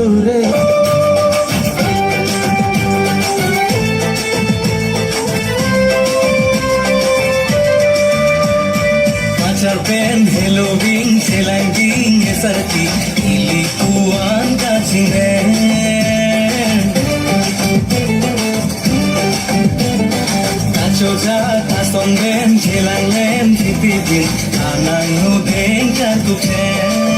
dure Pacar pen Halloween selangking esarki ilikuan kacingen Kacoja kasongben selanglen titipin anang nudeng kakuksen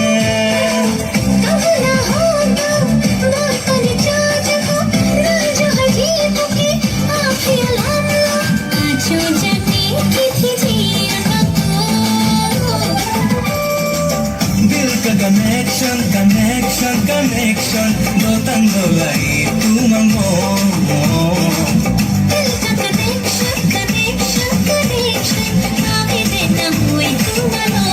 Connection, connection, connection Gotang dolai tumang mo Connection, connection, connection Bakit din ang huwag tumalo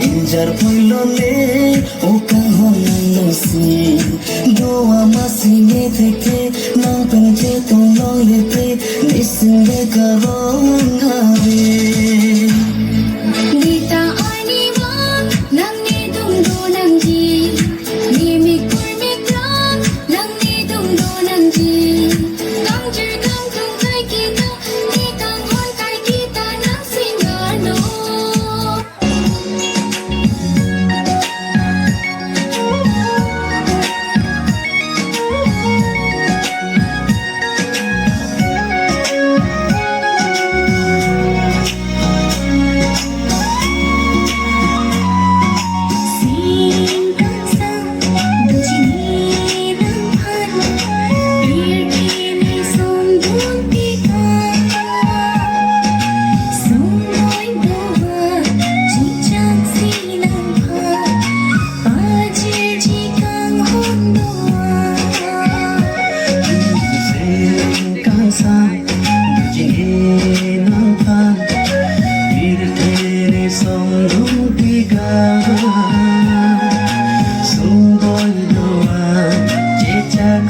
Injar pulole oka honang si doa masih theke nang penche tolong lete nisinde karong habe Dita ani ma nang ni dung do nang ji ni mi kur mi kram nang ni dung do nang ji kang jir kang kang kai kita ni kang hon kai kita nang singano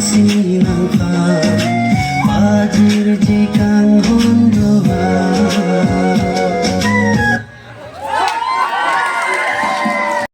Sinang pa, pagir jikang